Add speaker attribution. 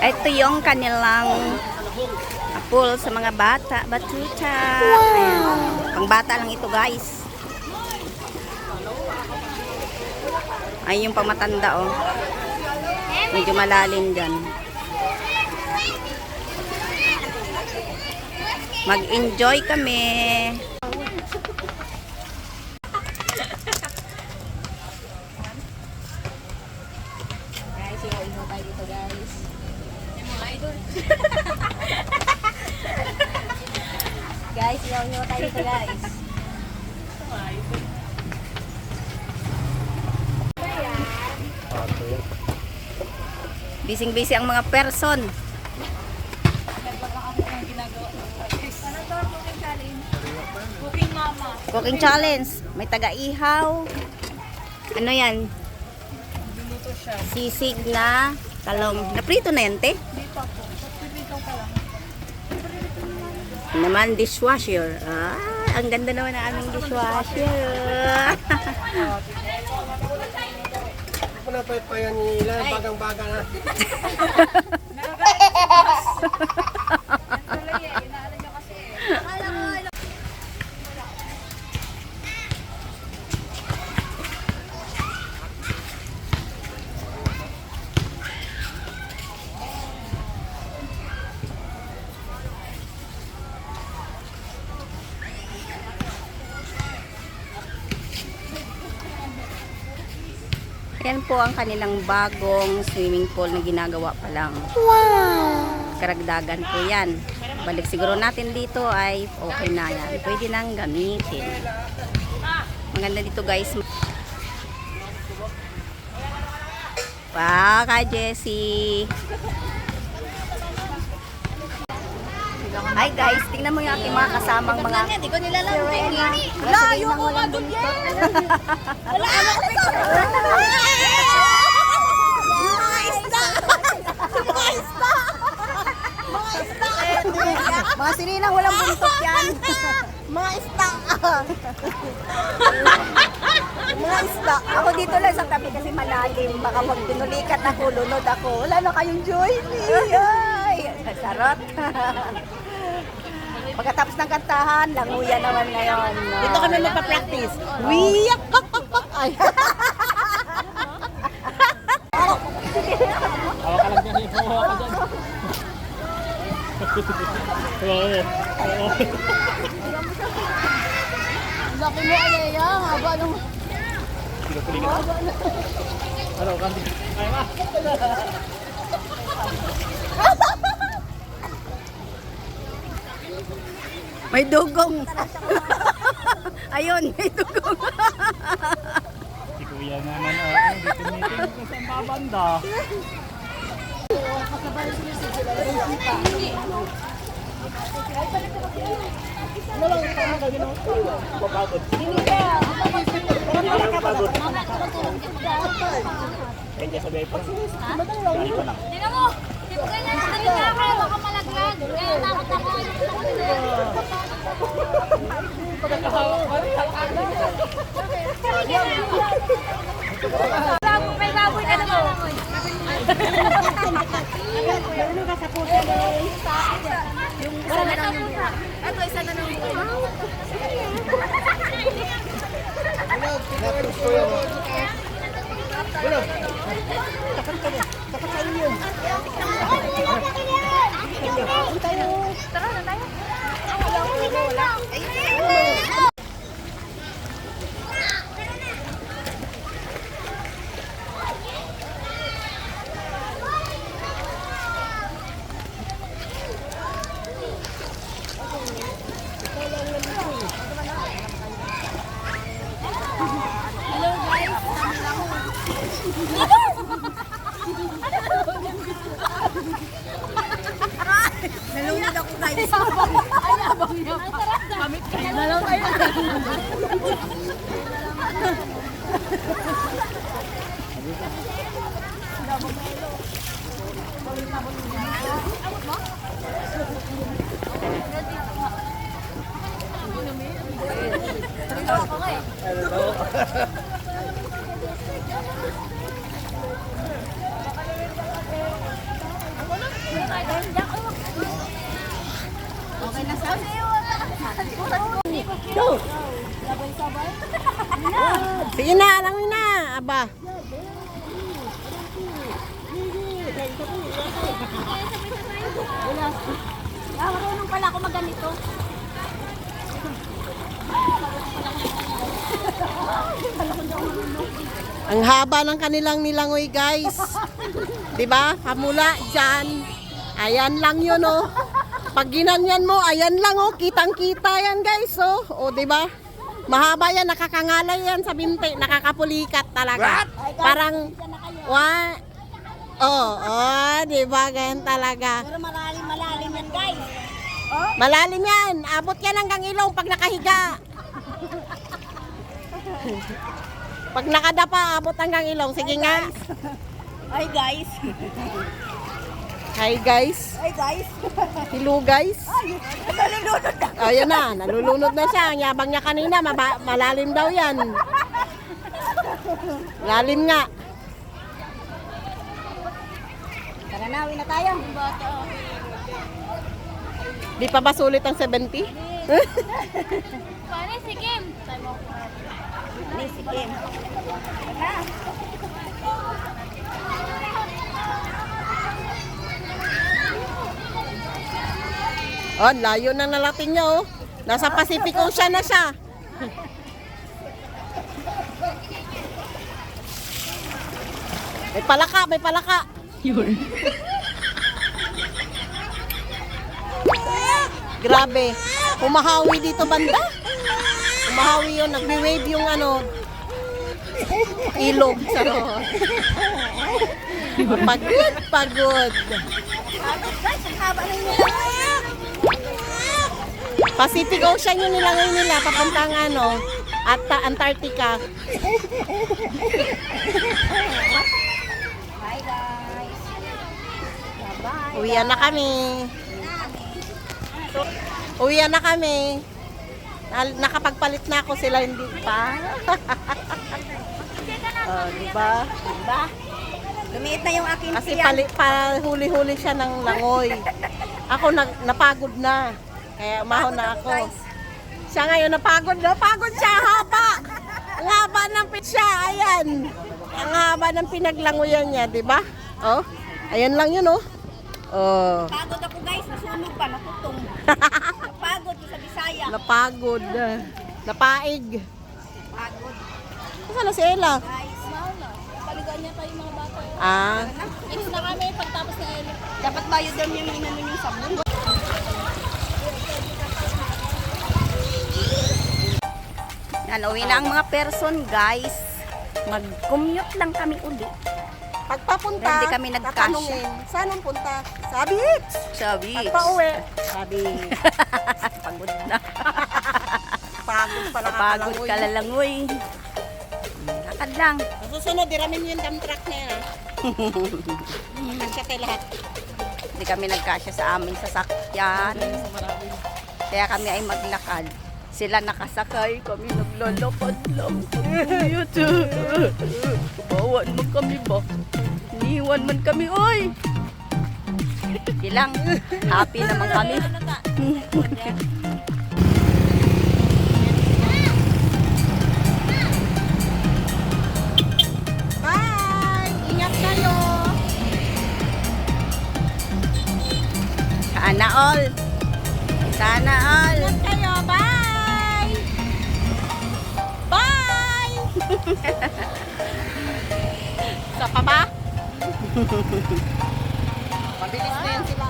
Speaker 1: Ito yung kanilang pool sa mga bata. Batuta. Ayan. Pang bata lang ito, guys. Ay, yung pamatanda, oh. Medyo malalim dyan. Mag-enjoy kami.
Speaker 2: Guys, ihaw-ihaw tayo dito, guys. Yung mga idol. Guys, ihaw-ihaw tayo dito, guys.
Speaker 1: Bising-busy ang mga person.
Speaker 2: Cooking mama.
Speaker 1: Cooking challenge. May taga-ihaw. Ano yan?
Speaker 2: Biluto siya.
Speaker 1: Sisig na talong. Naprito na yan, te?
Speaker 2: Hindi pa po. Pipitaw pa lang.
Speaker 1: Naman dishwasher. Ah, ang ganda naman ng aming dishwasher.
Speaker 3: Napayat pa yan nila, bagang-baga na.
Speaker 1: Yan po ang kanilang bagong swimming pool na ginagawa pa lang. Wow! Karagdagan po yan. Balik siguro natin dito ay okay na yan. Pwede nang gamitin. Maganda dito, guys. Wow, ka Jessie. Ay guys, tingnan mo yung aking mga kasamang mga
Speaker 2: Hindi ko nilalambing.
Speaker 1: Wala, yung walang buntot.
Speaker 2: Wala, ano ko ito?
Speaker 1: Mga isda! Mga isda! Mga sirinang walang buntot yan. Mga isda! Mga isda. Ako dito lang sa tabi kasi malalim. Baka pag pinulikat ako, lunod ako. Wala na kayong joy. Ay, sarot. Pagkatapos ng kantahan, languya naman ngayon.
Speaker 2: Dito kami magpa-practice.
Speaker 1: Wiyak! Ay.
Speaker 3: Hawa ka lang dyan, hawa ka dyan. Oo.
Speaker 2: Laki mo, Ayaya. Haba nung...
Speaker 3: Ano, kandi? Ay, ma!
Speaker 1: May dugong. Ayun, may dugong.
Speaker 3: Si Kuya naman, dito ko sa babanda. Kaya sabi pa. Dali pa lang.
Speaker 2: Tingnan mo! Tipo ganyan sa kanila ka, baka malaglag. Kaya takot ako. May baboy ka naman.
Speaker 1: Ano ka sa puso?
Speaker 2: Yung isa na lang yung... Ito, isa na lang yung...
Speaker 3: Napos ko yan. Wala. Takat ka na. Takat ka rin yun.
Speaker 2: Tara na tayo.
Speaker 1: Nalunod ako guys.
Speaker 2: Ay, abang niya pa. Kamit kayo. Dalaw tayo. Abot mo?
Speaker 1: Okay na sa
Speaker 3: Go! Sige na, alam mo na. Aba.
Speaker 1: marunong pala ako maganito.
Speaker 3: Ang haba ng kanilang nilangoy, guys. 'Di ba? Kamula diyan. Ayan lang 'yun, oh. Pag ginanyan mo, ayan lang, oh. Kitang-kita 'yan, guys, oh. Oh, 'di ba? Mahaba 'yan, nakakangalay 'yan sa binti, nakakapulikat talaga. Parang oh, 'di ba? Ganyan talaga.
Speaker 1: Pero malalim yan, guys.
Speaker 3: Malalim 'yan. Abot 'yan hanggang ilong pag nakahiga. Pag nakadapa, abot hanggang ilong. Sige nga.
Speaker 1: Ay, guys.
Speaker 3: Hi, guys.
Speaker 1: Ay, guys.
Speaker 3: Hello, guys.
Speaker 1: Nalulunod na.
Speaker 3: Ayan na, nalulunod na siya. Ang yabang niya kanina, malalim daw yan. Lalim nga.
Speaker 1: Tara na, uwi na tayo.
Speaker 3: Di pa ba sulit ang 70?
Speaker 2: Pare, si Kim.
Speaker 1: Ani, si Kim. Tara.
Speaker 3: Oh, layo na nalating niya, oh. Nasa Pacific Ocean na siya. May palaka, may palaka. Grabe. Humahawi dito banda. Humahawi yun. Nagbe-wave yung ano. Ilog. Sarot. Pagod, pagod.
Speaker 1: Guys, ang haba ng nilang.
Speaker 3: Pacific Ocean yung nilangay nila. Papuntang ano. At Antarctica.
Speaker 1: Bye, guys. Bye-bye.
Speaker 3: Uwian na kami. Uwian na kami. Nakapagpalit na ako, sila hindi pa. Oh, diba?
Speaker 1: Diba? Lumiit na yung aking
Speaker 3: Kasi
Speaker 1: tiyan.
Speaker 3: huli-huli siya ng langoy. Ako napagod na. Kaya umahon na ako. Siya ngayon napagod na. Pagod siya, haba. Ang haba ng pitsa, ayan. Ang haba ng pinaglangoyan niya, di ba? Oh, ayan lang yun, oh. Oh.
Speaker 1: Pagod ako, guys. Nasunog pa, natutong. Napagod ko sa Bisaya.
Speaker 3: Napagod. Napaig.
Speaker 1: Pagod.
Speaker 3: Saan na si Ella?
Speaker 1: Guys,
Speaker 2: Paligaan niya pa yung mga bata.
Speaker 3: Ah,
Speaker 2: Ex na kami pagtapos na Elif.
Speaker 1: dapat bayad daw yung inano yung sabon. Yan, uwi na ang mga person, guys. Mag-commute lang kami uli.
Speaker 3: pagpapunta,
Speaker 1: Hindi kami nagkasya.
Speaker 3: tatanungin, saan ang punta? Sa beach.
Speaker 1: Sabi.
Speaker 3: Pagpa-uwi. Sabi,
Speaker 1: Pagod na.
Speaker 3: pagod pala
Speaker 1: Pagod ka lalangoy. Lakad lang.
Speaker 3: Sa susunod, diramin yung dump truck na yan. Kasya tayo lahat.
Speaker 1: Hindi kami nagkasya sa aming sasakyan. Kaya kami ay maglakad. Sila nakasakay, kami naglalakad lang. Bawan man kami ba? Iniwan man kami, oy! Hindi lang. Happy naman kami.
Speaker 3: Bye! Ingat kayo!
Speaker 1: Sana all. Sana all.
Speaker 3: Ingat kayo! Bye! Bye! Sa pa ba? Mabilis na yan sila.